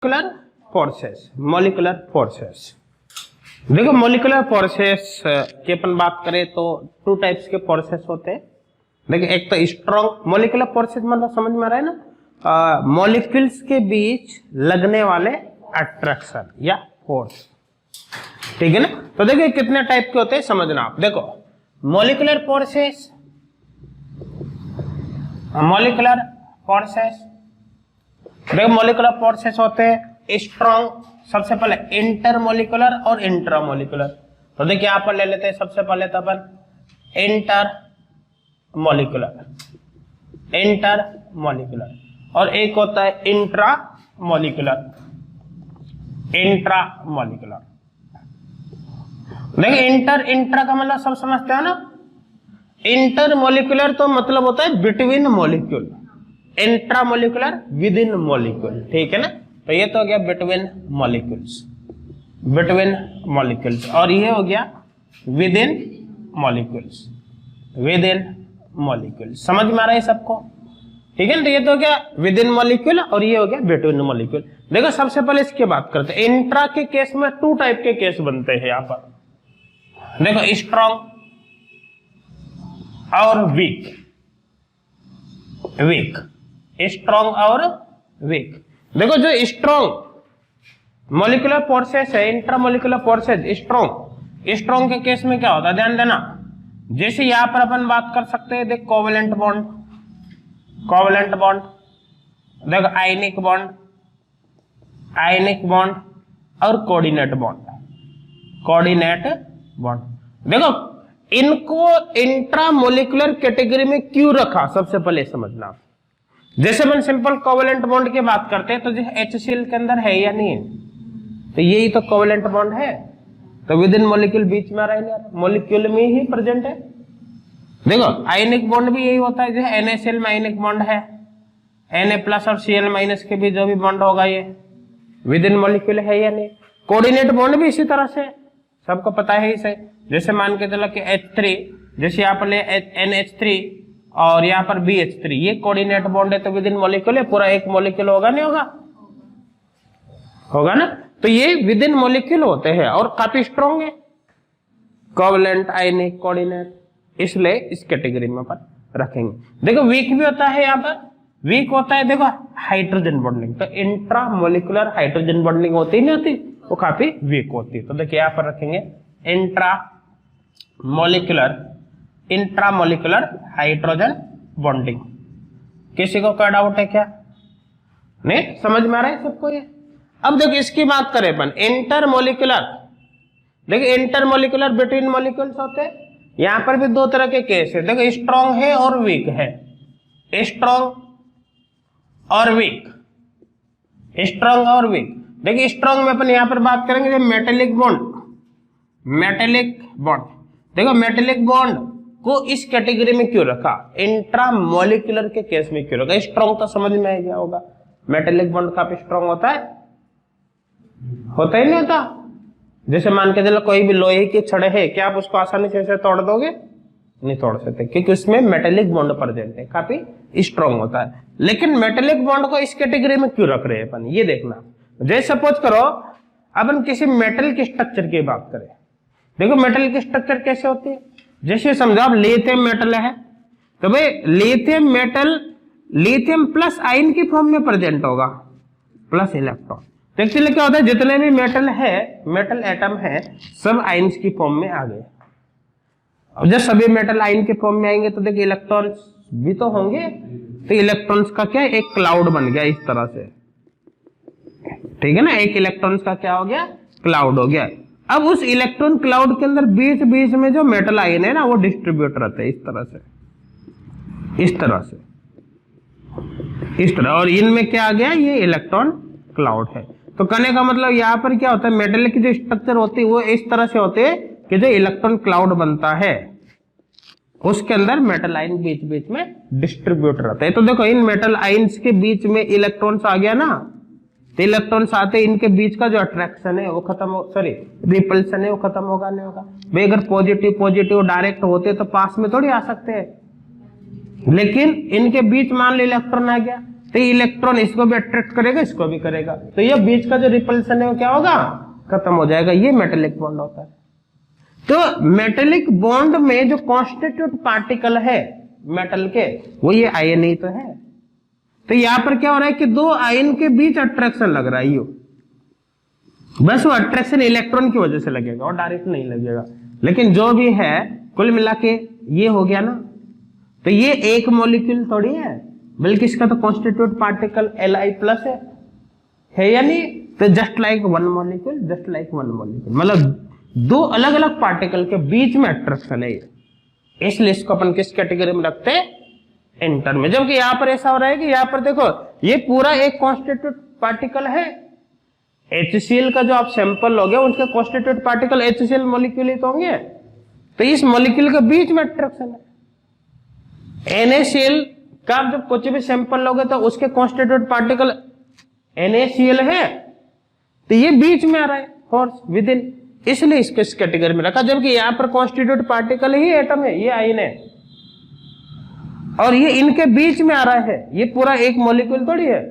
Molecular forces, molecular forces. देखो molecular forces की अपन बात करें तो टू टाइप्स के फोर्सेस होते हैं। देखिए एक तो स्ट्रॉन्ग मॉलिक्यूलर फोर्सेस, मतलब समझ में आ रहा है ना, मॉलिक्यूल्स के बीच लगने वाले अट्रैक्शन या फोर्स, ठीक है ना। तो देखिए कितने टाइप के होते हैं समझना आप। देखो मॉलिक्यूलर फोर्सेस, मॉलिक्यूलर फोर्सेस, देखो मॉलिक्यूलर फोर्सेस होते हैं स्ट्रॉन्ग, सबसे पहले इंटरमोलिकुलर और इंट्रामोलिकुलर। तो देखिए यहां पर ले लेते हैं सबसे पहले तो अपन इंटरमोलिकुलर, इंटरमोलिकुलर, और एक होता है इंट्रामोलिकुलर, इंट्रामोलिकुलर। देखिए इंट्रा का मतलब सब समझते हो ना। इंटरमोलिकुलर तो मतलब होता है between molecule, intramolecular with in molecule, ठीक है ना। तो ये तो हो गया बिटवीन मॉलिक्यूल्स, बिटवीन मॉलिक्यूल्स, और ये हो गया with in molecules, with in molecules. समझ में आ रहा है सबको, ठीक है ना। तो ये तो हो गया विद इन मॉलिक्यूल और ये हो गया बिटवीन मॉलिक्यूल। देखो सबसे पहले इसकी बात करते हैं। इंट्रा के केस में टू टाइप के केस बनते हैं यहां पर। देखो स्ट्रॉन्ग और वीक, वीक, स्ट्रॉन्ग और वीक। देखो जो स्ट्रॉन्ग मॉलिक्यूलर फोर्सेस है, इंट्रामोलिकुलर फोर्सेस स्ट्रॉन्ग, स्ट्रॉन्ग के केस में क्या होता है ध्यान देना। जैसे यहां पर अपन बात कर सकते हैं, देख कोवेलेंट बॉन्ड, कोवेलेंट बॉन्ड, देखो आयनिक बॉन्ड, आयनिक बॉन्ड और कोऑर्डिनेट बॉन्ड, कोऑर्डिनेट बॉन्ड। देखो इनको इंट्रामोलिकुलर कैटेगरी में क्यों रखा, सबसे पहले समझना। जैसे अपन सिंपल कोवेलेंट बॉन्ड की बात करते हैं तो जो HCl के अंदर है या नहीं है, तो यही तो कोवेलेंट बॉन्ड है। तो विद इन मॉलिक्यूल बीच में आ रहा है, मॉलिक्यूल में ही प्रेजेंट है। देखो आयनिक बॉन्ड भी यही होता है, जैसे NaCl में आयनिक बॉन्ड है, Na+ और Cl- के बीच जो भी बॉन्ड होगा ये विद इन मॉलिक्यूल है या नहीं। कोऑर्डिनेट बॉन्ड भी इसी तरह से, सबको पता है इसे। जैसे मान के चलो कि H3, जैसे यहाँ पर ले NH3 और यहाँ पर BH3, ये कोऑर्डिनेट बॉन्ड है तो विद इन मॉलिक्यूल है, पूरा एक मॉलिक्यूल होगा नहीं होगा, होगा ना। तो ये विद इन मॉलिक्यूल होते हैं और काफी स्ट्रॉन्ग है, कोवेलेंट, आयनिक, कोऑर्डिनेट, इसलिए इस कैटेगरी में अपन रखेंगे। देखो वीक भी होता है, यहाँ पर वीक होता है देखो हाइड्रोजन बॉन्डिंग, तो इंट्रामोलिकुलर हाइड्रोजन बॉन्डिंग होती नहीं होती, वो काफी वीक होती है। तो देखिए यहाँ पर रखेंगे इंट्रामोलिकुलर, इंट्रामोलिकुलर हाइड्रोजन बॉन्डिंग। किसी को कोई डाउट है क्या? नहीं समझ में आ रहा है सबको ये। अब देखो इसकी बात करें अपन इंटरमोलिकुलर, देखिए इंटरमोलिकुलर बिटवीन मॉलिक्यूल्स होते हैं। यहां पर भी दो तरह के केस है, देखो स्ट्रॉन्ग है और वीक है, स्ट्रॉन्ग और वीक, स्ट्रॉन्ग और वीक। देखिए स्ट्रॉन्ग में अपन यहां पर बात करेंगे मेटेलिक बॉन्ड, मेटेलिक बॉन्ड। देखो मेटेलिक बॉन्ड को इस कैटेगरी में क्यों रखा, इंट्रामोलिकुलर के केस में क्यों रखा। स्ट्रॉन्ग तो समझ में आ गया होगा, मेटेलिक बॉन्ड काफी स्ट्रॉन्ग होता है, होता ही नहीं होता। जैसे मान के चलो कोई भी लोहे की छड़ है, क्या आप उसको आसानी से तोड़ दोगे? नहीं तोड़ सकते, क्योंकि उसमें मेटेलिक बॉन्ड प्रेजेंट है, काफी स्ट्रॉन्ग होता है। लेकिन मेटेलिक बॉन्ड को इस कैटेगरी में क्यों रख रहे हैं अपन, ये देखना। जैसे सपोज करो अपन किसी मेटल के स्ट्रक्चर की बात करें, देखो मेटल की स्ट्रक्चर कैसे होती है। जैसे समझो आप लिथियम मेटल है, तो भाई lithium metal lithium plus ion की फॉर्म में प्रेजेंट होगा, प्लस इलेक्ट्रॉन। तो एक्चुअली क्या होता है, जितने भी मेटल है, मेटल एटम है, सब आयंस की फॉर्म में आ गए। अब जब सभी मेटल आयन के फॉर्म में आएंगे तो देखिए इलेक्ट्रॉन्स भी तो होंगे, तो इलेक्ट्रॉन्स का क्या एक क्लाउड बन गया इस तरह से, ठीक है ना। एक इलेक्ट्रॉन्स का क्या हो गया, क्लाउड हो गया। अब उस इलेक्ट्रॉन क्लाउड के अंदर बीच बीच में जो मेटल आयन है ना, वो डिस्ट्रीब्यूट रहते हैं इस तरह से, इस तरह से, इस तरह। और इनमें क्या आ गया, ये इलेक्ट्रॉन क्लाउड है। तो कहने का मतलब यहाँ पर क्या होता है, मेटल की जो स्ट्रक्चर होती है वो इस तरह से होते हैं कि जो इलेक्ट्रॉन क्लाउड बनता है उसके अंदर मेटल आयन बीच बीच में डिस्ट्रीब्यूट रहते हैं। तो देखो इन मेटल आयन्स के बीच में इलेक्ट्रॉन्स आ गया ना, तो इलेक्ट्रॉन्स आते हैं, इनके बीच का जो अट्रैक्शन है वो खत्म हो, सॉरी रिपल्सन है वो खत्म होगा नहीं होगा। भाई अगर पॉजिटिव पॉजिटिव डायरेक्ट होते तो पास में थोड़ी आ सकते हैं, लेकिन इनके बीच मान लो इलेक्ट्रॉन आ गया, तो इलेक्ट्रॉन इसको भी अट्रैक्ट करेगा, इसको भी करेगा, तो ये बीच का जो रिपल्सन है वो क्या होगा, खत्म हो जाएगा। ये मेटेलिक बॉन्ड होता है। तो मेटेलिक बॉन्ड में जो कॉन्स्टिट्यूट पार्टिकल है मेटल के, वो ये आयन ही तो है। तो यहां पर क्या हो रहा है कि दो आयन के बीच अट्रैक्शन लग रहा है, यो बस वो अट्रैक्शन इलेक्ट्रॉन की वजह से लगेगा और डायरेक्ट नहीं लगेगा। लेकिन जो भी है कुल मिला के ये हो गया ना, तो ये एक मॉलिक्यूल थोड़ी है, बल्कि इसका तो कॉन्स्टिट्यूट पार्टिकल Li+ है या नहीं। तो just like one molecule, just like one molecule, मतलब दो अलग अलग पार्टिकल के बीच में अट्रैक्शन है ये, इसलिए इसको अपन किस कैटेगरी में रखते हैं, इंटर में। जबकि यहां पर ऐसा हो रहा है कि यहां पर देखो ये पूरा एक कॉन्स्टिट्यूट पार्टिकल है, HCl का जो आप सैंपल लोगे उनके कॉन्स्टिट्यूट पार्टिकल HCl मॉलिक्यूल ही तो होंगे, तो इस मॉलिक्यूल के बीच में अट्रैक्शन है। NaCl का आप जब कुछ भी सैंपल लोगे तो उसके कॉन्स्टिट्यूट पार्टिकल NaCl है, तो ये बीच में आ रहा है फोर्स विद इन, इसलिए इसको इस कैटेगरी में रखा। जबकि यहां पर कॉन्स्टिट्यूट पार्टिकल ही एटम है, ये आयन है, और ये इनके बीच में आ रहा है, ये पूरा एक मॉलिक्यूल थोड़ी है,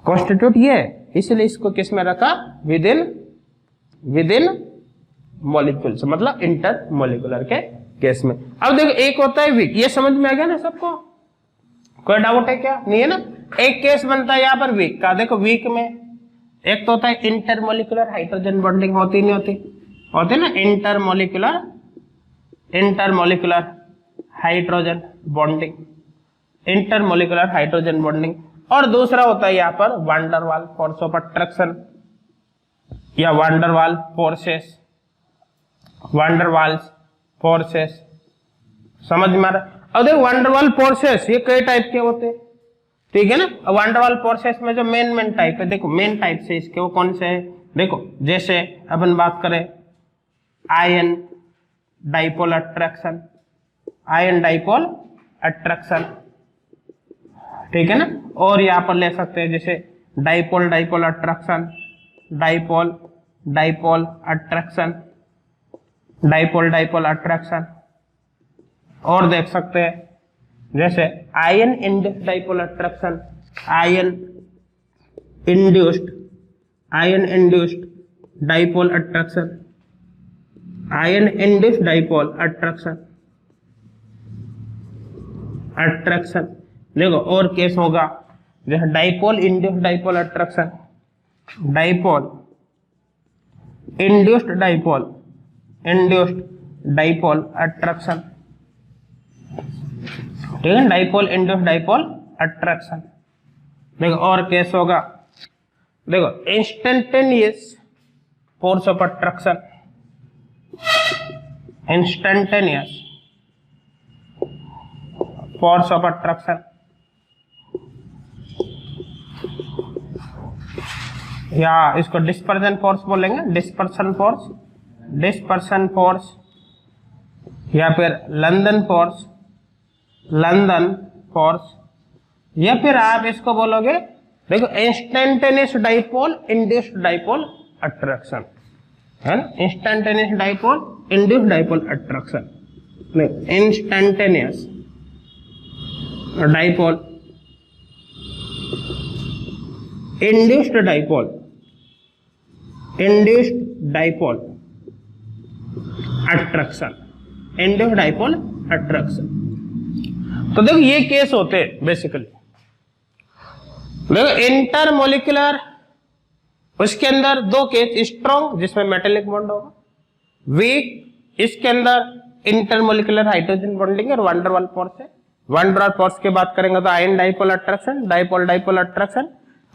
कॉन्स्टिट्यूट ये है, इसलिए इसको किस में रखा, विद इन मॉलिक्यूल्स, मतलब इंटर मॉलिक्यूलर के केस में। अब देखो एक होता है वीक, ये समझ में आ गया ना सबको, कोई डाउट है क्या, नहीं है ना। एक केस बनता है यहां पर वीक का। देखो वीक में एक तो होता है इंटरमोलिकुलर हाइड्रोजन बॉन्डिंग, होती नहीं होती, होती ना intermolecular hydrogen bonding, intermolecular hydrogen bonding. और दूसरा होता है यहाँ पर वांडर वाल फोर्स ऑफ अट्रैक्शन या वांडर वाल फोर्सेस, वांडर वाल्स फोर्सेस, समझ में आ रहा। अब देखो वांडर वाल फोर्सेस ये कई टाइप के होते हैं, ठीक है ना। वांडर वाल फोर्सेस में जो मेन टाइप है, देखो मेन टाइप से इसके वो कौन से है, देखो जैसे अपन बात करें ion dipole attraction, ion dipole attraction, ठीक है ना। और यहां पर ले सकते हैं जैसे dipole dipole attraction, dipole dipole attraction, dipole dipole attraction. और देख सकते हैं जैसे ion induced dipole attraction, ion induced dipole attraction, ion induced dipole attraction. देखो और केस होगा जैसे dipole induced dipole attraction, dipole induced dipole attraction, ठीक है, डाइपोल इंड्यूस्ड डाइपोल अट्रैक्शन। देखो और केस होगा, देखो instantaneous force of attraction, instantaneous force of attraction, या इसको डिस्पर्जन फोर्स बोलेंगे, डिस्पर्सन फोर्स, या फिर लंदन फोर्स, या फिर आप इसको बोलोगे, देखो instantaneous dipole induced dipole attraction, है ना, instantaneous dipole induced dipole attraction, instantaneous dipole induced dipole attraction, induced dipole attraction. तो देखो ये केस होते हैं बेसिकली। देखो इंटरमोलिकुलर, उसके अंदर दो केस, स्ट्रॉन्ग जिसमें मेटेलिक बॉन्ड होगा, वीक इसके अंदर इंटरमोलिकुलर हाइड्रोजन बॉन्डिंग और वांडर वाल फोर्स है। वांडर वाल फोर्स की बात करेंगे तो ion dipole attraction, dipole dipole attraction,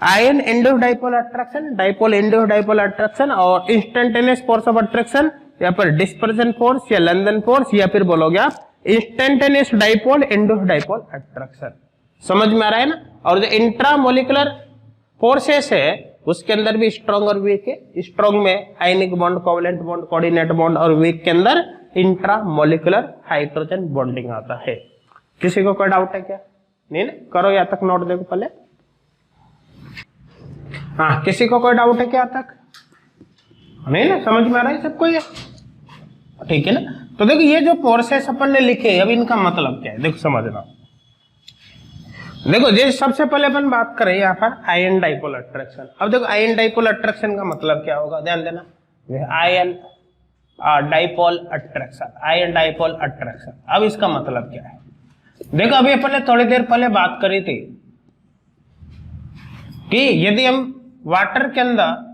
ion induced dipole attraction, dipole induced dipole attraction, और इंस्टेंटेनियस फोर्स ऑफ अट्रैक्शन, या फिर डिस्पर्जन फोर्स या लंदन फोर्स, या फिर बोलोगे आप instantaneous dipole induced dipole attraction. समझ में आ रहा है ना। और जो इंट्रामोलिकुलर फोर्सेस है उसके अंदर भी स्ट्रॉन्ग और वीक है। स्ट्रॉन्ग में आयनिक bond, covalent bond, coordinate bond, और वीक के अंदर इंट्रामोलिकुलर हाइड्रोजन बॉन्डिंग आता है। किसी को कोई डाउट है क्या, नहीं ना, करो यहाँ तक नोट देखो पहले। हाँ, किसी को कोई डाउट है क्या तक, नहीं ना, समझ में आ रहा है सबको ये, ठीक है ना। तो देखो ये जो फोर्सेस अपन ने लिखे अब इनका मतलब क्या है, देखो समझना। देखो जैसे सबसे पहले अपन बात करें यहाँ पर आयन डाइपोल अट्रैक्शन। अब देखो आयन डाइपोल अट्रैक्शन का मतलब क्या होगा, ध्यान देना। Ion dipole attraction, ion dipole attraction. अब इसका मतलब क्या है, देखो अभी अपन ने थोड़ी देर पहले बात करी थी कि यदि हम वाटर के अंदर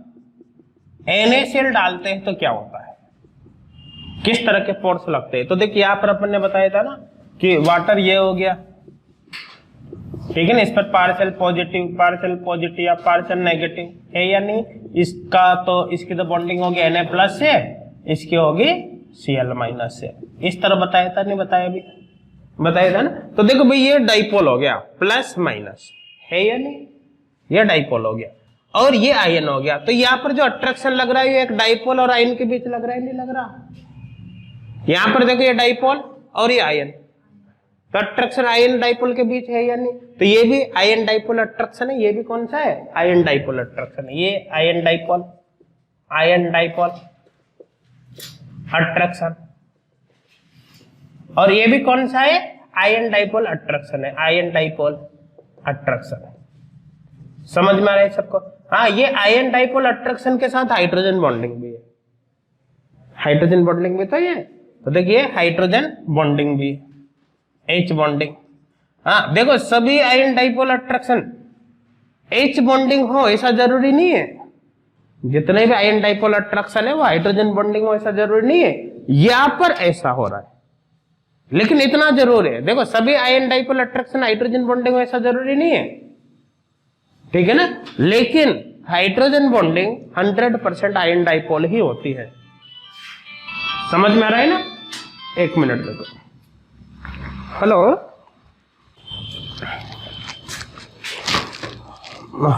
NaCl डालते हैं तो क्या होता है, किस तरह के फोर्स लगते हैं। तो देखिए यहाँ पर अपन ने बताया था ना कि वाटर ये हो गया, ठीक है ना, इस पर पार्शियल पॉजिटिव या पार्शियल नेगेटिव है या नहीं, इसका तो इसकी तो बॉन्डिंग होगी Na+ से, इसकी होगी Cl- से। इस तरह बताया था, नहीं बताया, अभी बताया था ना। तो देखो भाई ये डाइपोल हो गया, प्लस माइनस है या नहीं, ये डाइपोल हो गया और ये आयन हो गया। तो यहाँ पर जो अट्रैक्शन लग रहा है ये एक डाइपोल और आयन के बीच लग रहा है, नहीं लग रहा। यहां पर देखो ये डाइपोल और ये आयन, तो अट्रैक्शन आयन डाइपोल के बीच है या नहीं, तो ये भी आयन डाइपोल अट्रैक्शन है। ये भी कौन सा है, आयन डाइपोल अट्रैक्शन है। ये आयन डाइपोल अट्रैक्शन, और ये भी कौन सा है, आयन डाइपोल अट्रैक्शन है, आयन डाइपोल अट्रैक्शन। समझ में आ रहा है सबको। हाँ, ये आयन डाइपोल अट्रैक्शन के साथ हाइड्रोजन बॉन्डिंग भी है, हाइड्रोजन बॉन्डिंग भी तो ये, तो देखिए हाइड्रोजन बॉन्डिंग भी, H बॉन्डिंग। हाँ देखो सभी ion dipole attraction H bonding हो ऐसा जरूरी नहीं है, जितने भी आयन डाइपोल अट्रैक्शन है वो हाइड्रोजन बॉन्डिंग हो ऐसा जरूरी नहीं है। यहां पर ऐसा हो रहा है, लेकिन इतना जरूर है, देखो सभी ion dipole attraction hydrogen bonding हो ऐसा जरूरी नहीं है, ठीक है ना। लेकिन हाइड्रोजन बॉन्डिंग 100% आयन डाइपोल ही होती है। समझ में आ रहा है ना। एक मिनट देखो, हेलो,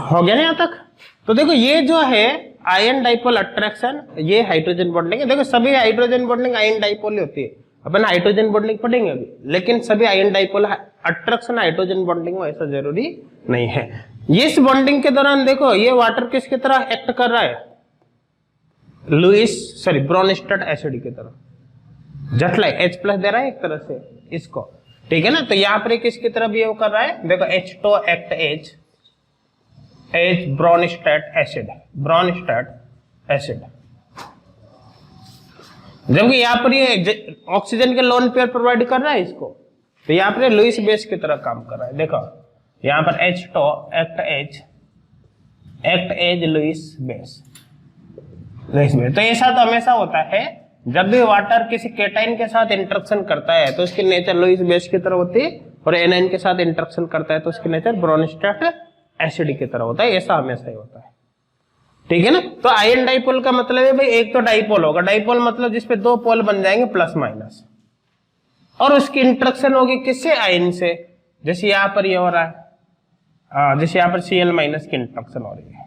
हो गया ना यहां तक। तो देखो ये जो है आयन डाइपोल अट्रैक्शन, ये हाइड्रोजन बॉन्डिंग है। देखो सभी हाइड्रोजन बॉन्डिंग आयन डाइपोल ही होती है, अपन हाइड्रोजन बॉन्डिंग पढ़ेंगे अभी, लेकिन सभी ion dipole attraction hydrogen bonding में ऐसा जरूरी नहीं है। इस बॉन्डिंग के दौरान देखो ये वाटर किसकी तरह एक्ट कर रहा है, ब्रोनस्टेट एसिड की तरह, जटलाई H+ दे रहा है एक तरह से इसको, ठीक है ना। तो यहां पर किसकी तरह बिहेव कर रहा है, देखो H2 एक्ट H ब्रोनस्टेट एसिड, जबकि यहां पर ये ऑक्सीजन के लोन पेयर प्रोवाइड कर रहा है इसको, तो यहां पर लुईस बेस की तरह काम कर रहा है। देखो यहां पर H2 act as Lewis base. तो ऐसा तो हमेशा होता है जब भी वाटर किसी केटाइन के साथ इंटरेक्शन करता है तो उसकी नेचर लुईस बेस की तरह होती है, और एनाइन के साथ इंटरेक्शन करता है तो उसकी नेचर ब्रोनस्टेट एसिड की तरह होता है। ऐसा हमेशा ही होता है, ठीक है ना। तो आयन डाइपोल का मतलब है भाई एक तो डाइपोल होगा, डाइपोल मतलब जिसपे दो पोल बन जाएंगे प्लस माइनस, और उसकी इंटरेक्शन होगी किससे, आयन से। जैसे यहां पर ये हो रहा है, जैसे यहां पर Cl- की इंटरेक्शन हो रही है,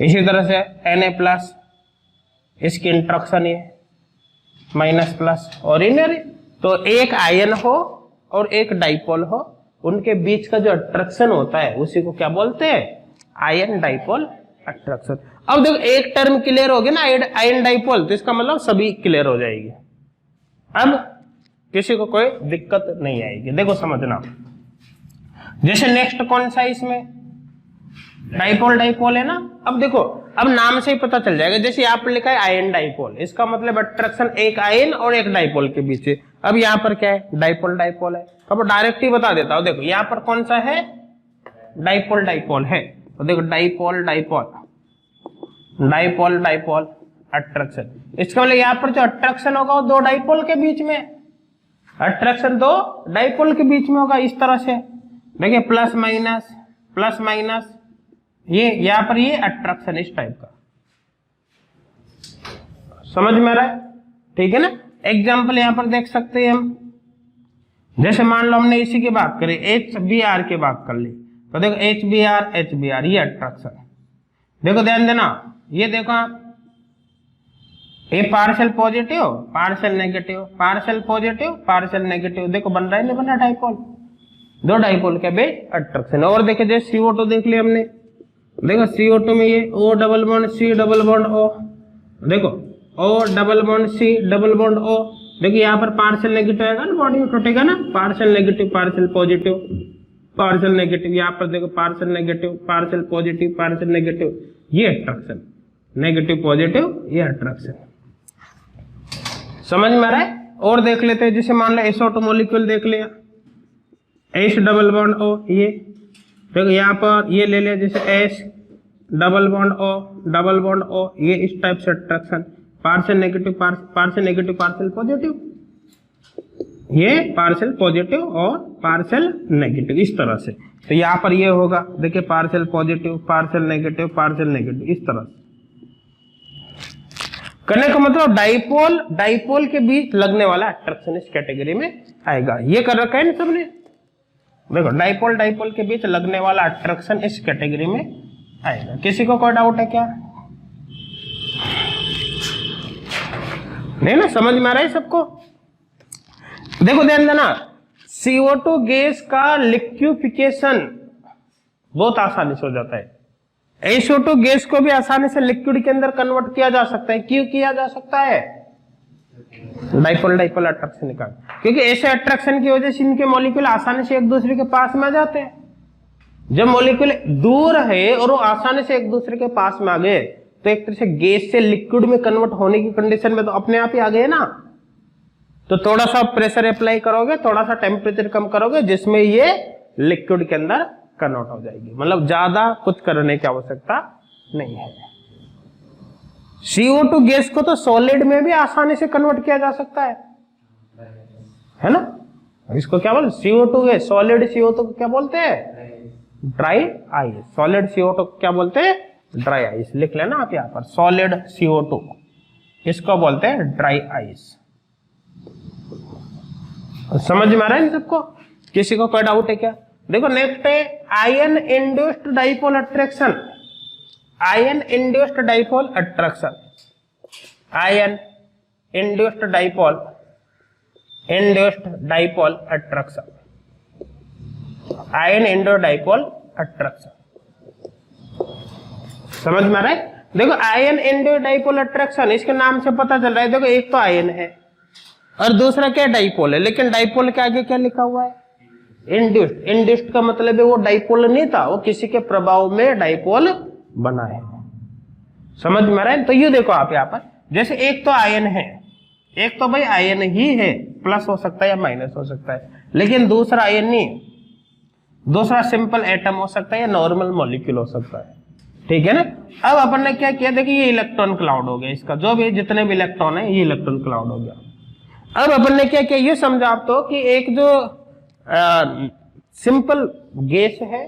इसी तरह से Na+, इसकी इंटरेक्शन ये -+ और इनर। तो एक आयन हो और एक डाइपोल हो, उनके बीच का जो अट्रैक्शन होता है उसी को क्या बोलते हैं, आयन डाइपोल अट्रैक्शन। अब देखो एक टर्म क्लियर हो गया ना आयन डाइपोल, तो इसका मतलब सभी क्लियर हो जाएगी, अब किसी को कोई दिक्कत नहीं आएगी। देखो समझना, जैसे नेक्स्ट कौन सा इसमें डाइपोल है ना। अब देखो अब नाम से ही पता चल जाएगा, जैसे यहाँ पर लिखा है आयन डाइपोल, इसका मतलब अट्रैक्शन एक आयन और एक डाइपोल के बीच है। अब यहाँ पर क्या है, डाइपोल है। अब डायरेक्ट ही बता देता हूं, देखो यहाँ पर कौन सा है, डाइपोल है। तो देखो डाइपोल अट्रैक्शन, इसका मतलब यहाँ पर जो अट्रैक्शन होगा वो दो डाइपोल के बीच में, अट्रैक्शन दो डाइपोल के बीच में होगा। इस तरह से देखिए प्लस माइनस, ये यहां पर ये अट्रैक्शन इस टाइप का, समझ में आ रहा है, ठीक है ना। एग्जाम्पल यहां पर देख सकते हैं हम, जैसे मान लो हमने इसी की बात करी, HBr की बात कर ली, तो देखो HBr ये अट्रैक्शन, देखो ध्यान देना, ये देखो आप, ये पार्शियल पॉजिटिव पार्शियल नेगेटिव, देखो बन रहा है नहीं बन रहा डाइपोल, दो डाइपोल के बीच अट्रैक्शन। और देखे जैसे CO2 देख लिया हमने, देखो CO2 में ये O double bond C double bond O, देखो O double bond C double bond O, देखिए यहाँ पर पार्शियल नेगेटिव आएगा ना, बॉडी टूटेगा ना, partial negative partial positive, partial negative, यहाँ पर देखो partial negative, partial positive, partial negative, ये अट्रैक्शन, नेगेटिव पॉजिटिव, ये अट्रैक्शन। समझ में आ रहा है? और देख लेते हैं, जैसे मान लो SO2 मॉलिक्यूल देख लिया, H डबल बॉन्ड O, ये देखो यहाँ पर ये ले लिया, जैसे H double bond O, double bond O, ये इस टाइप से attraction, partial negative, partial negative, partial positive, ये पार्शियल पॉजिटिव और पार्शियल नेगेटिव, इस तरह से। तो यहाँ पर ये होगा, देखिए partial positive, partial negative, partial negative, इस तरह से करने का मतलब डाइपोल, डाइपोल के बीच लगने वाला अट्रैक्शन इस कैटेगरी में आएगा। ये कर रखा है ना सबने, देखो डाइपोल, डाइपोल के बीच लगने वाला अट्रैक्शन इस कैटेगरी में आएगा। किसी को कोई डाउट है क्या? नहीं ना, समझ में आ रहा है सबको? देखो ध्यान देना, CO2 गैस का लिक्विफिकेशन बहुत आसानी से हो जाता है। SO2 गैस को भी आसानी से लिक्विड के अंदर कन्वर्ट किया जा सकता है। क्यों किया जा सकता है? डाइपोल डाइपोल अट्रैक्शन निकाल, क्योंकि ऐसे अट्रैक्शन की वजह से इनके मॉलिक्यूल आसानी से एक दूसरे के पास में आ जाते हैं। जब मॉलिक्यूल दूर है और वो आसानी से एक दूसरे के पास में आ गए, तो एक तरह से गैस से लिक्विड में कन्वर्ट होने की कंडीशन में तो अपने आप ही आ गए ना। तो थोड़ा सा प्रेशर अप्लाई करोगे, थोड़ा सा टेम्परेचर कम करोगे, जिसमें ये लिक्विड के अंदर कन्वर्ट हो जाएगी। मतलब ज्यादा कुछ करने की आवश्यकता नहीं है। CO2 गैस को तो सॉलिड में भी आसानी से कन्वर्ट किया जा सकता है ना? इसको क्या बोलते? CO2 गैस, सॉलिड CO2 को क्या बोलते हैं? Dry ice. सॉलिड CO2 को क्या बोलते हैं? Dry ice. लिख लेना आप यहाँ पर, सॉलिड CO2 इसको बोलते हैं ड्राई आइस। समझ में आ रहा है इन सबको? किसी को कोई डाउट है क्या? देखो नेक्स्ट है ion induced dipole attraction. Ion induced dipole attraction, ion induced dipole, induced dipole attraction, ion induced dipole attraction. समझ में आ रहा है? देखो आयन इंड्यूस्ड डाइपोल अट्रैक्शन, इसके नाम से पता चल रहा है। देखो एक तो आयन है और दूसरा क्या डाइपोल है, लेकिन डाइपोल के आगे क्या लिखा हुआ है? इंड्यूस्ड। इंड्यूस्ड का मतलब है वो डाइपोल नहीं था, वो किसी के प्रभाव में डाइपोल बना है। समझ में आ रहा है? तो ये देखो आप यहाँ पर, जैसे एक तो आयन है, एक तो भाई आयन ही है, प्लस हो सकता है या माइनस हो सकता है, लेकिन दूसरा आयन नहीं, दूसरा सिंपल एटम हो सकता है या नॉर्मल मॉलिक्यूल हो सकता है। ठीक है ना? अब अपन ने क्या किया, देखिए ये इलेक्ट्रॉन क्लाउड हो गया, इसका जो भी जितने भी इलेक्ट्रॉन है ये इलेक्ट्रॉन क्लाउड हो गया। अब अपन ने क्या किया, ये समझा आप तो कि एक जो सिंपल गैस है,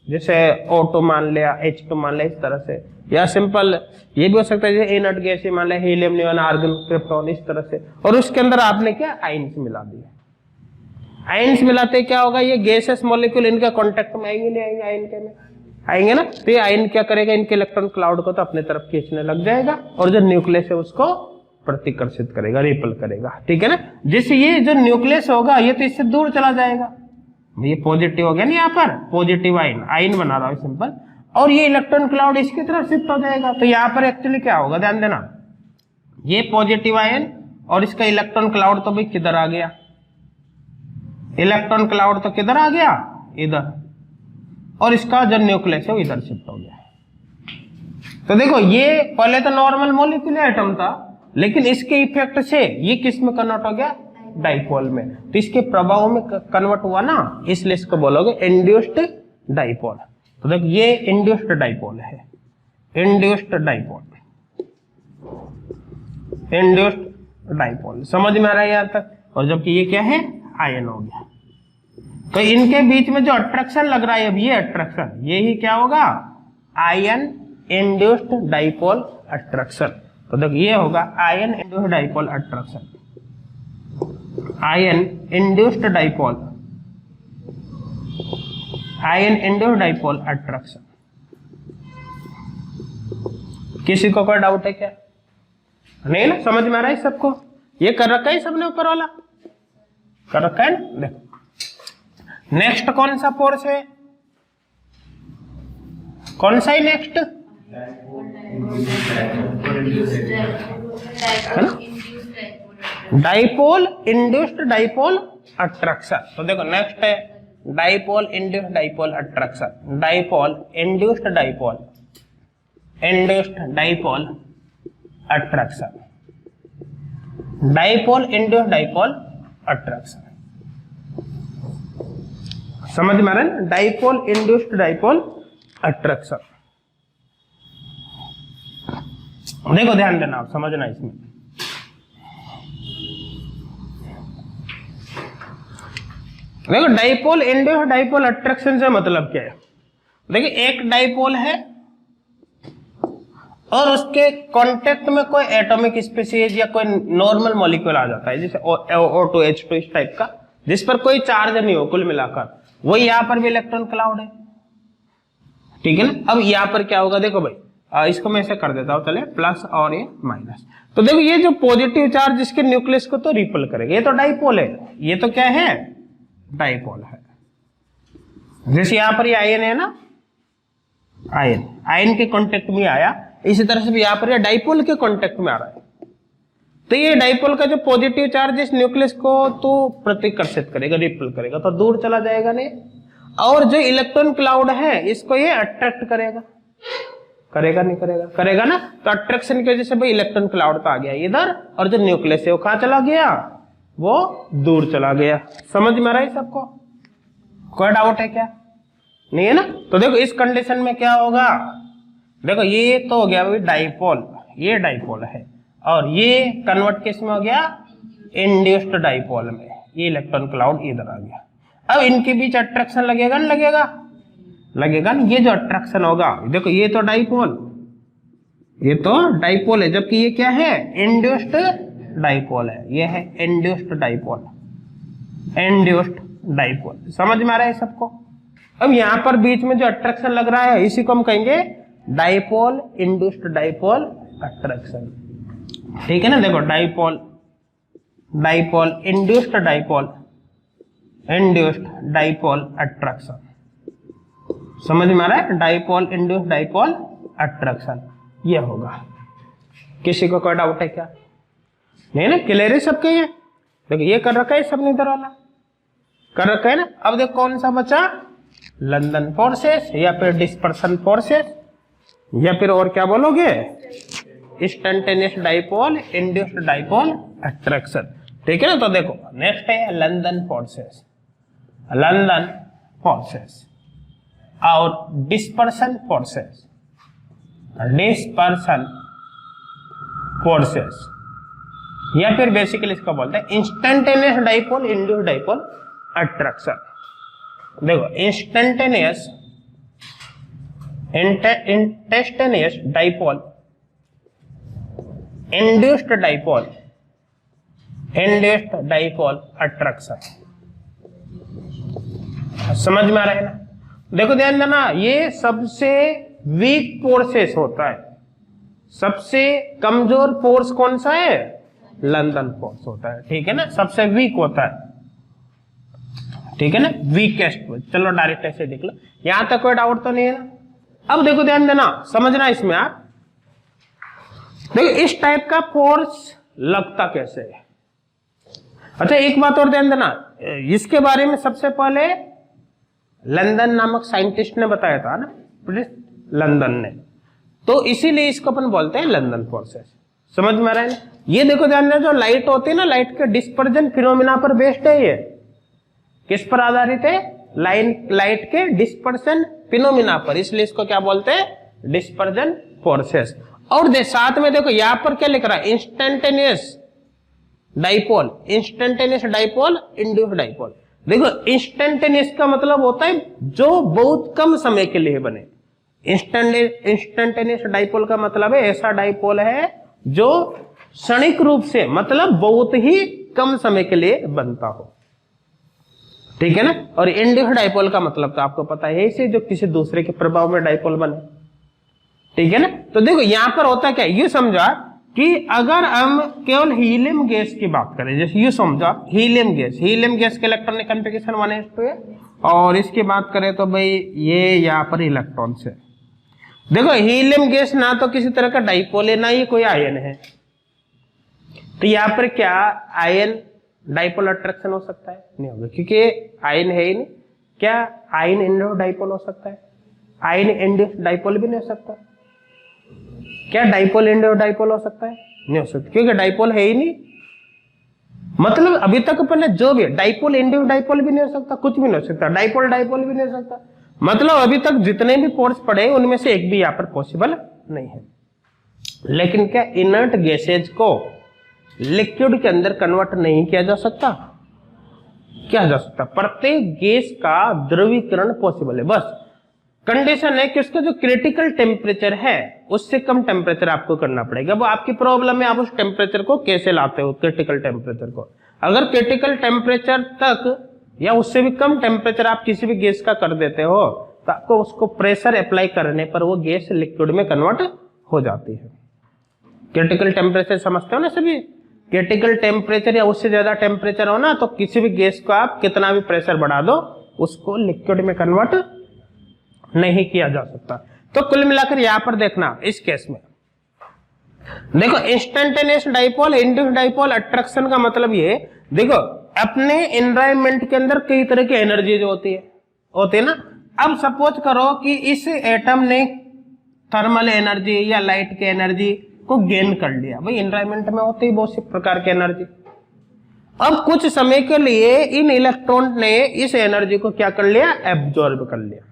जैसे O2 मान लिया, H2 मान लिया, इस तरह से, या सिंपल ये भी हो सकता है जैसे इनर्ट गैस मान लिया, हीलियम, नियोन, आर्गन, क्रिप्टॉन, इस तरह से, और उसके अंदर आपने क्या आयन्स मिला दिए। आयन्स मिलाते क्या होगा, ये गैसेस मॉलिक्यूल इनका कांटेक्ट में आएंगे, नहीं आएंगे? आयन के में आएंगे ना। तो ये आयन क्या करेगा, इनके इलेक्ट्रॉन क्लाउड को तो अपने तरफ खींचने लग जाएगा, और जो न्यूक्लियस है उसको प्रतिकर्षित करेगा, रिपल करेगा। ठीक है ना? जैसे ये जो न्यूक्लियस होगा ये तो इससे दूर चला जाएगा, ये पॉजिटिव हो गया ना, यहाँ पर पॉजिटिव आयन, आयन बना रहा है सिंपल, और ये इलेक्ट्रॉन क्लाउड इसकी तरफ शिफ्ट हो जाएगा। तो यहाँ पर एक्चुअली क्या होगा, ध्यान देना, ये पॉजिटिव आयन और इसका इलेक्ट्रॉन क्लाउड तो भाई किधर आ गया, इलेक्ट्रॉन क्लाउड तो किधर आ गया, इधर, और इसका जो न्यूक्लियस है वो इधर शिफ्ट हो गया। तो देखो ये पहले तो नॉर्मल मॉलिक्यूल एटम था, लेकिन इसके इफेक्ट से ये किस में कन्वर्ट हो गया, डाइपोल में। तो इसके प्रभाव में कन्वर्ट हुआ ना, इसलिए इसको बोलोगे इंड्यूस्ड डाइपोल। तो देखो ये इंड्यूस्ड डाइपोल है, इंड्यूस्ड डाइपोल, इंड्यूस्ड डाइपोल। समझ में आ रहा है यहाँ तक? और जबकि ये क्या है, आयन हो गया। तो इनके बीच में जो अट्रैक्शन लग रहा है अब, ये अट्रैक्शन, ये ही क्या होगा, आयन इंड्यूस्ड डाइपोल अट्रैक्शन। तो देखो ये होगा ion induced dipole attraction, ion induced dipole, ion induced dipole attraction. किसी को कोई डाउट है क्या? नहीं ना? समझ में आ रहा है सबको? ये कर रखा है सबने, ऊपर वाला कर रखा है ना? देखो नेक्स्ट कौन सा फोर्स है, कौन सा है नेक्स्ट, है ना? Dipole, induced dipole attraction. तो देखो नेक्स्ट है dipole induced dipole attraction, dipole induced dipole attraction, dipole induced dipole attraction. समझ में आ रहा है? Dipole induced dipole attraction. देखो ध्यान देना, आप समझना इसमें। देखो डाइपोल इंड्यूस्ड डाइपोल अट्रैक्शन से मतलब क्या है? देखिए एक डाइपोल है और उसके कांटेक्ट में कोई एटॉमिक स्पीशीज या कोई नॉर्मल मॉलिक्यूल आ जाता है, जैसे O2 H2 इस टाइप का, जिस पर कोई चार्ज नहीं हो कुल मिलाकर, वही यहां पर भी इलेक्ट्रॉन क्लाउड है, ठीक है ना। अब यहां पर क्या होगा, देखो भाई इसको मैं ऐसे कर देता हूं, चले प्लस और ये माइनस। तो देखो ये जो पॉजिटिव चार्ज इसके न्यूक्लियस को तो रिपल करेगा, ये तो डाइपोल है, ये तो क्या है, डाइपोल है। जैसे यहां पर ये आयन है ना, आयन के कांटेक्ट में आया, इसी तरह से भी यहां पर ये डाइपोल के कांटेक्ट में आ रहा है। तो ये डाइपोल का जो पॉजिटिव चार्ज इस न्यूक्लियस को तो प्रतिकर्षित करेगा, रिपल करेगा, तो दूर चला जाएगा नहीं। और जो इलेक्ट्रॉन क्लाउड है इसको ये अट्रैक्ट करेगा, करेगा नहीं करेगा, करेगा ना। तो अट्रैक्शन की वजह से भाई इलेक्ट्रॉन क्लाउड तो आ गया इधर, और जो न्यूक्लियस है वो कहां चला गया, वो दूर चला गया। समझ में आ रहा है सबको? कोई डाउट है क्या? नहीं है ना। तो देखो इस कंडीशन में क्या होगा, देखो ये तो हो गया भाई डाइपोल, ये डाइपोल है, और ये कन्वर्ट किस में हो गया, इंड्यूस्ड डाइपोल में, ये इलेक्ट्रॉन क्लाउड इधर आ गया। अब इनके बीच अट्रैक्शन लगेगा ना, लगेगा ना। ये जो अट्रैक्शन होगा, देखो ये तो डाइपोल, ये तो डाइपोल है, जबकि ये क्या है, इंड्यूस्ड डाइपोल है, ये है इंड्यूस्ड डाइपोल, इंड्यूस्ड डाइपोल। समझ में आ रहा है सबको? अब यहां पर बीच में जो अट्रैक्शन लग रहा है इसी को हम कहेंगे डाइपोल इंड्यूस्ड डाइपोल अट्रैक्शन, ठीक है ना। देखो dipole, dipole induced dipole, induced dipole attraction. समझ में आ रहा है? डाइपोल इंड्यूस्ड डाइपोल अट्रैक्शन ये होगा। किसी को कोई डाउट है क्या? नहीं ना, क्लियर है सबके? ये देखो ये कर रखा है सबने इधर वाला कर रखा है ना। अब देखो कौन सा बचा, लंदन फोर्सेस या फिर डिस्पर्सन फोर्सेस या फिर और क्या बोलोगे, instantaneous dipole induced dipole attraction, ठीक है ना। तो देखो नेक्स्ट है लंदन फोर्सेस, लंदन फोर्सेस और डिस्पर्सन फोर्सेस, डिस्पर्सन फोर्सेस या फिर बेसिकली इसको बोलते हैं instantaneous dipole induced dipole attraction. देखो instantaneous dipole induced dipole attraction. समझ में आ रहा है ना? देखो ध्यान देना, ये सबसे वीक फोर्सेस होता है, सबसे कमजोर फोर्स कौन सा है, लंदन फोर्स होता है, ठीक है ना। सबसे वीक होता है, ठीक है ना, वीकेस्ट। चलो डायरेक्ट ऐसे देख लो, यहां तक कोई डाउट तो नहीं है ना। अब देखो ध्यान देना, समझना इसमें आप, देखो इस टाइप का फोर्स लगता कैसे है। अच्छा एक बात और ध्यान देना, इसके बारे में सबसे पहले लंदन नामक साइंटिस्ट ने बताया था ना, लंदन ने, तो इसीलिए इसको अपन बोलते हैं लंदन फोर्सेस। समझ में आ रहा है ना? ये देखो ध्यान देना, जो लाइट होती है ना, लाइट के डिस्पर्जन फिनोमिना पर बेस्ड है। ये किस पर आधारित है, लाइट के डिस्पर्जन फिनोमिना पर, इसलिए इसको क्या बोलते हैं, डिस्पर्जन फोर्सेस। और साथ में देखो यहां पर क्या लिख रहा है, instantaneous dipole, instantaneous dipole induced dipole. देखो इंस्टैन्टेनियस का मतलब होता है जो बहुत कम समय के लिए बने। इंस्टैन्टेनियस डाइपोल का मतलब है ऐसा डाइपोल है जो क्षणिक रूप से, मतलब बहुत ही कम समय के लिए बनता हो, ठीक है ना। और इंड्यूस्ड डाइपोल का मतलब तो आपको पता है, इसे जो किसी दूसरे के प्रभाव में डाइपोल बने, ठीक है ना। तो देखो यहां पर होता क्या, ये समझा कि अगर हम केवल हीलियम गैस की बात करें, जैसे ये समझा हीलियम गैस के इलेक्ट्रॉनिक कॉन्फ़िगरेशन 1s2 है, और इसकी बात करें तो भाई ये यहाँ पर इलेक्ट्रॉन है। देखो हीलियम गैस ना तो किसी तरह का डाइपोल है, ना ही कोई आयन है, तो यहाँ पर क्या आयन डाइपोल अट्रैक्शन हो सकता है, नहीं होगा, क्योंकि आयन है ही नहीं। क्या आयन इंड्यूस्ड डाइपोल हो सकता है? आयन इंड्यूस्ड डाइपोल भी नहीं हो सकता। क्या डाइपोल इंड्यूस्ड डाइपोल हो सकता है? नहीं हो सकता, क्योंकि डाइपोल है ही नहीं। मतलब अभी तक पहले जो भी डाइपोल इंड्यूस्ड डाइपोल भी नहीं हो सकता, कुछ भी नहीं हो सकता, डाइपोल डाइपोल भी नहीं हो सकता। मतलब अभी तक जितने भी फोर्स पड़े उनमें से एक भी यहाँ पर पॉसिबल नहीं है। लेकिन क्या इनर्ट गैसेज को लिक्विड के अंदर कन्वर्ट नहीं किया जा सकता? क्या जा सकता? प्रत्येक गैस का द्रवीकरण पॉसिबल है, बस कंडीशन है कि उसका जो क्रिटिकल टेम्परेचर है उससे कम टेम्परेचर आपको करना पड़ेगा। वो आपकी प्रॉब्लम है, आप उस टेम्परेचर को कैसे लाते हो, क्रिटिकल टेम्परेचर को। अगर क्रिटिकल टेम्परेचर तक या उससे भी कम टेम्परेचर आप किसी भी गैस का कर देते हो तो आपको उसको प्रेशर अप्लाई करने पर वो गैस लिक्विड में कन्वर्ट हो जाती है। क्रिटिकल टेम्परेचर समझते हो ना सभी? क्रिटिकल टेम्परेचर या उससे ज्यादा टेम्परेचर हो ना तो किसी भी गैस को आप कितना भी प्रेशर बढ़ा दो उसको लिक्विड में कन्वर्ट नहीं किया जा सकता। तो कुल मिलाकर यहां पर देखना, इस केस में देखो instantaneous dipole, induced dipole, attraction का मतलब ये देखो अपने एनवायरनमेंट के अंदर कई तरह की एनर्जीज होती है ना। अब सपोज करो कि इस एटम ने थर्मल एनर्जी या लाइट की एनर्जी को गेन कर लिया। भाई एनवायरनमेंट में होती है बहुत सी प्रकार की एनर्जी। अब कुछ समय के लिए इन इलेक्ट्रॉन ने इस एनर्जी को क्या कर लिया? एब्जॉर्ब कर लिया।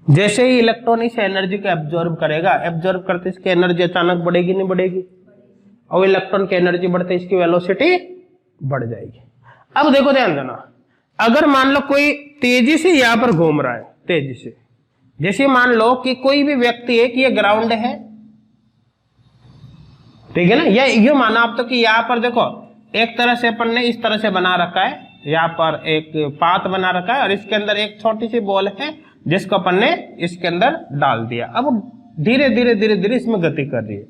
जैसे ही इलेक्ट्रॉन इस एनर्जी को एब्जॉर्ब करेगा, एब्जॉर्ब करते इसकी एनर्जी अचानक बढ़ेगी नहीं बढ़ेगी? और इलेक्ट्रॉन की एनर्जी बढ़ते इसकी वेलोसिटी बढ़ जाएगी। अब देखो ध्यान देना, अगर मान लो कोई तेजी से यहां पर घूम रहा है, तेजी से, जैसे मान लो कि कोई भी व्यक्ति है कि ये ग्राउंड है, ठीक है ना, या ये माना आप तो कि यहां पर देखो एक तरह से अपन ने इस तरह से बना रखा है, यहाँ पर एक पाथ बना रखा है और इसके अंदर एक छोटी सी बॉल है जिसको अपन ने इसके अंदर डाल दिया। अब धीरे धीरे धीरे धीरे इसमें गति कर रही है,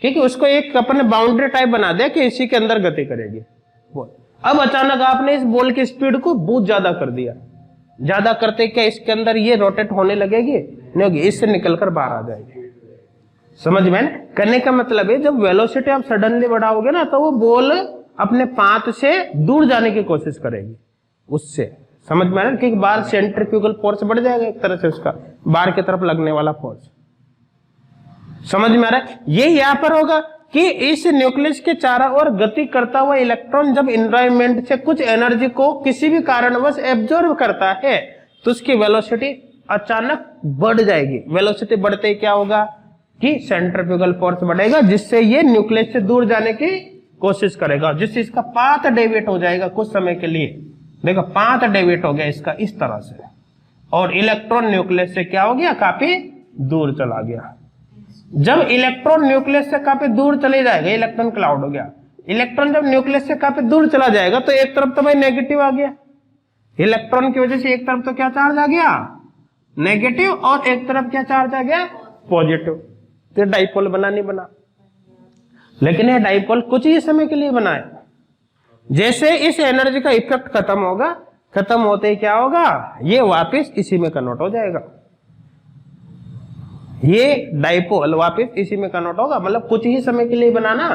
क्योंकि उसको एक अपन ने बाउंड्री टाइप बना दिया कि इसी के अंदर गति करेगी बॉल। अब अचानक आपने इस बॉल की स्पीड को बहुत ज्यादा कर दिया, ज्यादा करते क्या इसके अंदर ये रोटेट होने लगेगी? नहीं होगी, इससे निकलकर बाहर आ जाएगी। समझ में? करने का मतलब है जब वेलोसिटी आप सडनली बढ़ाओगे ना तो वो बॉल अपने पाथ से दूर जाने की कोशिश करेगी उससे। समझ में आ रहा है? क्योंकि बाहर सेंट्रीफ्यूगल फोर्स बढ़ जाएगा एक तरह से, उसका बाहर की तरफ लगने वाला फोर्स। समझ में आ रहा है? ये यहां पर होगा कि इस न्यूक्लियस के चारों ओर गति करता हुआ इलेक्ट्रॉन जब एनवायरनमेंट से कुछ एनर्जी को किसी भी कारणवश एब्जॉर्ब करता है तो उसकी वेलोसिटी अचानक बढ़ जाएगी। वेलोसिटी बढ़ते ही क्या होगा कि सेंट्रीफ्यूगल फोर्स बढ़ेगा, जिससे ये न्यूक्लियस से दूर जाने की कोशिश करेगा, जिससे इसका पाथ डेविएट हो जाएगा कुछ समय के लिए। देखो पाथ डेविएट हो गया इसका इस तरह से, और इलेक्ट्रॉन न्यूक्लियस से क्या हो गया? काफी दूर चला गया। जब इलेक्ट्रॉन न्यूक्लियस से काफी दूर चले जाएगा, इलेक्ट्रॉन क्लाउड हो गया। इलेक्ट्रॉन जब न्यूक्लियस से काफी दूर चला जाएगा तो एक तरफ तो भाई नेगेटिव आ गया, इलेक्ट्रॉन की वजह से एक तरफ तो क्या चार्ज आ गया? नेगेटिव, और एक तरफ क्या चार्ज आ गया? पॉजिटिव। तो डाइपोल बना नहीं बना, लेकिन ये डाइपोल कुछ ही समय के लिए बना है। जैसे इस एनर्जी का इफेक्ट खत्म होगा, खत्म होते ही क्या होगा? ये वापस इसी में कन्वर्ट हो जाएगा, ये डाइपोल वापस इसी में कन्वर्ट होगा। मतलब कुछ ही समय के लिए बनाना,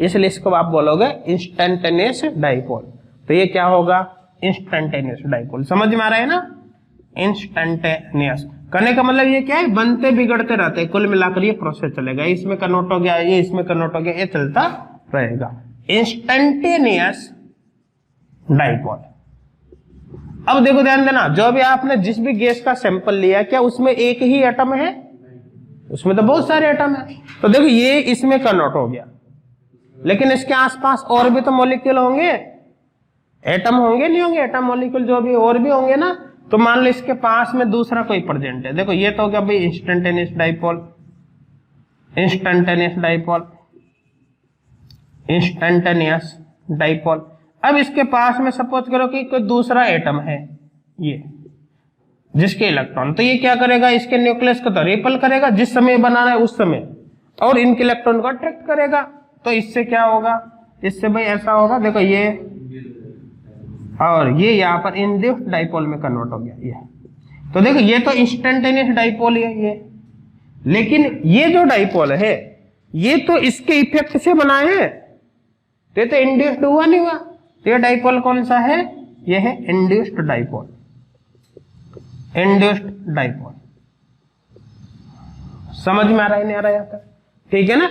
इसलिए इसको आप बोलोगे इंस्टेंटेनियस डाइपोल। तो ये क्या होगा? Instantaneous dipole. समझ में आ रहा है ना? इंस्टेंटेनियस करने का मतलब ये क्या है? बनते बिगड़ते रहते हैं, कुल मिलाकर ये प्रोसेस चलेगा। इसमें कन्वर्ट हो गया, ये इसमें कन्वर्ट हो गया, ये चलता रहेगा। Instantaneous dipole. अब देखो ध्यान देना, जो भी आपने जिस भी गैस का सैंपल लिया, क्या उसमें एक ही एटम है? उसमें तो बहुत सारे एटम है। तो देखो ये इसमें कन्वर्ट हो गया, लेकिन इसके आसपास और भी तो मॉलिक्यूल होंगे, एटम होंगे नहीं होंगे? एटम मॉलिक्यूल जो भी और भी होंगे ना। तो मान लो इसके पास में दूसरा कोई प्रेजेंट है। देखो ये तो हो गया भाई instantaneous dipole, instantaneous dipole, instantaneous dipole. अब इसके पास में सपोज करो कि कोई दूसरा एटम है, ये जिसके इलेक्ट्रॉन, तो ये क्या करेगा? इसके न्यूक्लियस को तो रिपल करेगा जिस समय बनाना है उस समय, और इनके इलेक्ट्रॉन को अट्रैक्ट करेगा। तो इससे क्या होगा? इससे भाई ऐसा होगा, देखो ये और ये यहाँ पर इंड्यूस्ड डाइपोल में कन्वर्ट हो गया ये। तो देखो ये तो इंस्टेंटेनियस डाइपोल है ये, लेकिन ये जो डाइपोल है ये तो इसके इफेक्ट से बना है, तो इंड्यूस्ड हुआ नहीं हुआ। तो ये डाइपोल कौन सा है? ये है इंड्यूस्ड डाइपोल। Induced dipole. समझ में आ रहा है नहीं आ रहा है यहाँ तक? ठीक है ना।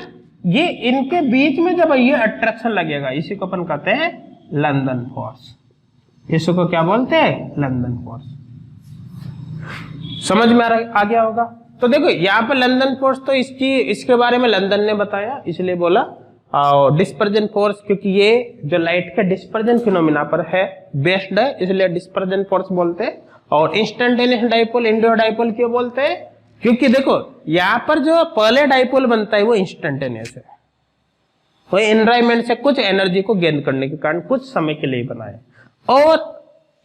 ये इनके बीच में जब ये अट्रैक्शन लगेगा इसी को अपन कहते हैं लंदन फोर्स। इसको क्या बोलते हैं? London force. समझ में आ गया होगा। तो देखो यहाँ पे लंदन फोर्स तो इसके बारे में लंदन ने बताया इसलिए बोला। और डिस्पर्जन फोर्स क्योंकि ये जो लाइट के डिस्पर्जन फिनोमिना पर है बेस्ड है इसलिए डिस्पर्जन फोर्स बोलते हैं। और इंस्टेंटेनियस डाइपोल इंड्यूस्ड डाइपोल क्यों बोलते हैं? क्योंकि देखो यहाँ पर जो पहले डाइपोल बनता है वो इंस्टेंटेनियस है, वो एनवायरमेंट से कुछ एनर्जी को गेन करने के कारण कुछ समय के लिए बनाया। और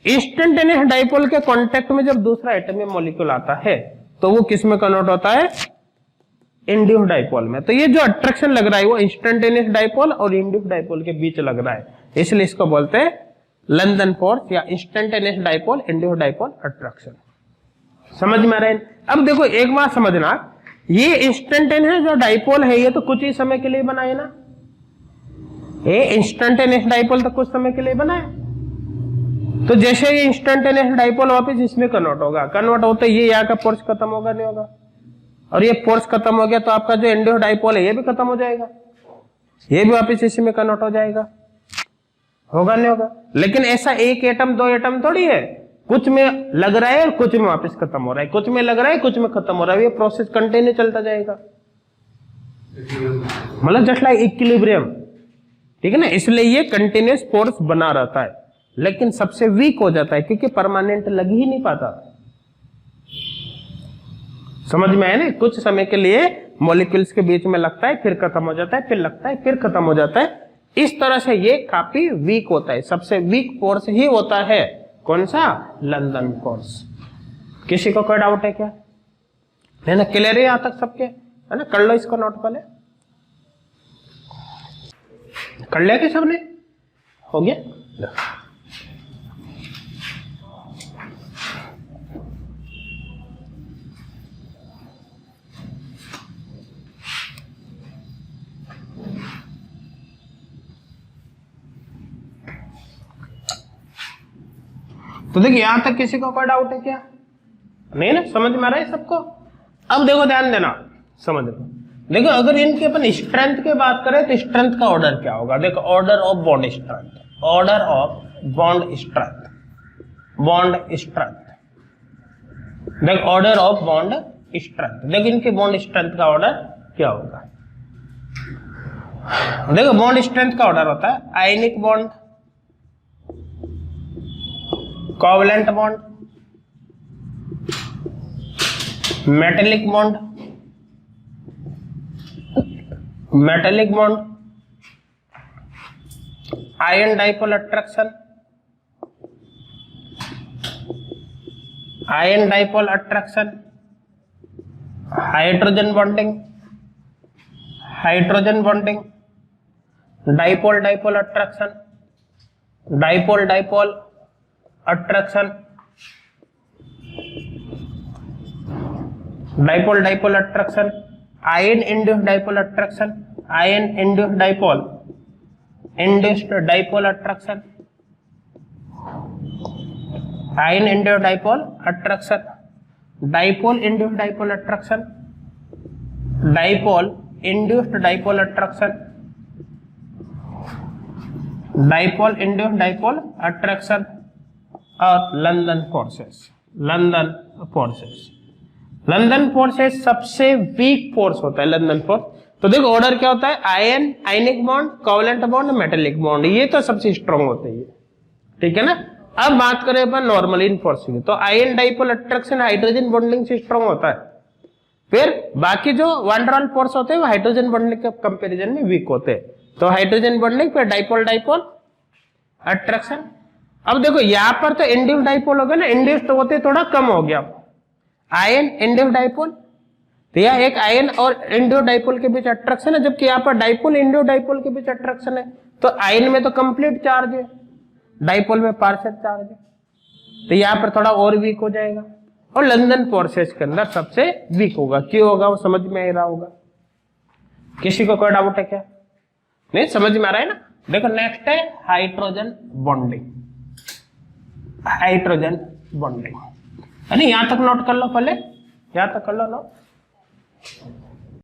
इंस्टेंटेनियस डाइपोल के कांटेक्ट में जब दूसरा एटॉमिक मॉलिक्यूल आता है तो वो किस में कन्वर्ट होता है? इंड्यूस्ड डाइपोल में। तो ये जो अट्रैक्शन लग रहा है वो इंस्टेंटेनियस डाइपोल और इंड्यूस्ड डाइपोल के बीच लग रहा है, इसलिए इसको बोलते हैं लंदन फोर्स या instantaneous dipole induced dipole attraction. समझ में आ रहा है? अब देखो एक बात समझना, ये इंस्टेंटेनियस जो डाइपोल है ये तो कुछ ही समय के लिए बना है ना, ये इंस्टेंटेनियस डाइपोल तो कुछ समय के लिए बना है। तो जैसे ये इंस्टेंटेनियस डाइपोल वापस इसमें कन्वर्ट होगा, कन्वर्ट होते ये यहाँ का फोर्स खत्म होगा नहीं होगा, और ये फोर्स खत्म हो गया तो आपका जो इंड्यूस्ड डाइपोल है ये भी खत्म हो जाएगा, ये भी वापस इसी में कन्वर्ट हो जाएगा, होगा नहीं होगा। लेकिन ऐसा एक एटम दो एटम थोड़ी है, कुछ में लग रहा है और कुछ में वापस खत्म हो रहा है, कुछ में लग रहा है कुछ में खत्म हो रहा है, ये प्रोसेस कंटिन्यू चलता जाएगा, मतलब जस्ट लाइक इक्विलिब्रियम। ठीक है ना, इसलिए ये कंटिन्यूस फोर्स बना रहता है लेकिन सबसे वीक हो जाता है क्योंकि परमानेंट लग ही नहीं पाता। समझ में आया ना? कुछ समय के लिए मॉलिक्यूल्स के बीच में लगता है फिर खत्म हो जाता है, फिर लगता है फिर खत्म हो जाता है, इस तरह से ये काफी वीक होता है। सबसे वीक फोर्स ही होता है कौन सा? London force. किसी को कोई डाउट है क्या? है ना, क्लियर है यहाँ तक सबके? है ना, कर लो इसको नोट पहले, कर लिया क्या सबने? हो गया। तो देखिए यहां तक किसी को कोई डाउट है क्या? नहीं ना, समझ में आ रहा है सबको? अब देखो ध्यान देना, समझ लो। देखो अगर इनके अपन स्ट्रेंथ की बात करें तो स्ट्रेंथ का ऑर्डर क्या होगा? देखो order of bond strength, order of bond strength, bond strength. देखो ऑर्डर ऑफ बॉन्ड स्ट्रेंथ, देखो इनके बॉन्ड स्ट्रेंथ का ऑर्डर क्या होगा? देखो बॉन्ड स्ट्रेंथ का ऑर्डर होता है ionic bond, covalent bond, metallic bond, metallic bond, ion dipole attraction, ion dipole attraction, hydrogen bonding, hydrogen bonding, dipole dipole attraction, dipole dipole attraction, dipole dipole attraction, ion induced dipole attraction, ion induced dipole, induced dipole attraction, ion induced dipole attraction, dipole induced dipole attraction, dipole induced dipole attraction, dipole induced dipole attraction, और London forces. London forces, London forces सबसे weak force होता है London force. तो देखो order क्या होता है? Ion, आयनिक bond, covalent bond, metallic bond, ये तो सबसे स्ट्रॉन्ग होते हैं। ठीक है ना। अब बात करें अपन नॉर्मल इन फोर्स की, तो ion dipole attraction hydrogen bonding से स्ट्रॉन्ग होता है। फिर बाकी जो वनडरल फोर्स होते हैं वो हाइड्रोजन बॉन्डिंग के कंपेरिजन में वीक होते हैं। तो हाइड्रोजन बॉन्डिंग फिर डाइपोल डाइपोल अट्रैक्शन। अब देखो यहाँ पर तो इंड्यूस्ड डाइपोल हो गया ना, इंड्यूस्ड होते थोड़ा कम हो गया, आयन इंड्यूस्ड डाइपोल, तो यहाँ एक आयन और इंड्यूस्ड डाइपोल के बीच अट्रैक्शन है, जबकि यहाँ पर डाइपोल इंड्यूस्ड डाइपोल के बीच अट्रैक्शन है। तो आयन में तो कंप्लीट चार्ज है, डाइपोल में पार्शियल चार्ज है, तो यहाँ पर थोड़ा और वीक हो जाएगा। और लंदन फोर्सेस के अंदर सबसे वीक होगा। क्यों होगा वो समझ में आ रहा होगा? किसी को कोई डाउट है क्या? नहीं समझ में आ रहा है ना? देखो नेक्स्ट है हाइड्रोजन बॉन्डिंग, हाइड्रोजन बॉन्डिंग। नहीं, यहां तक नोट कर लो, पहले यहां तक कर लो नोट।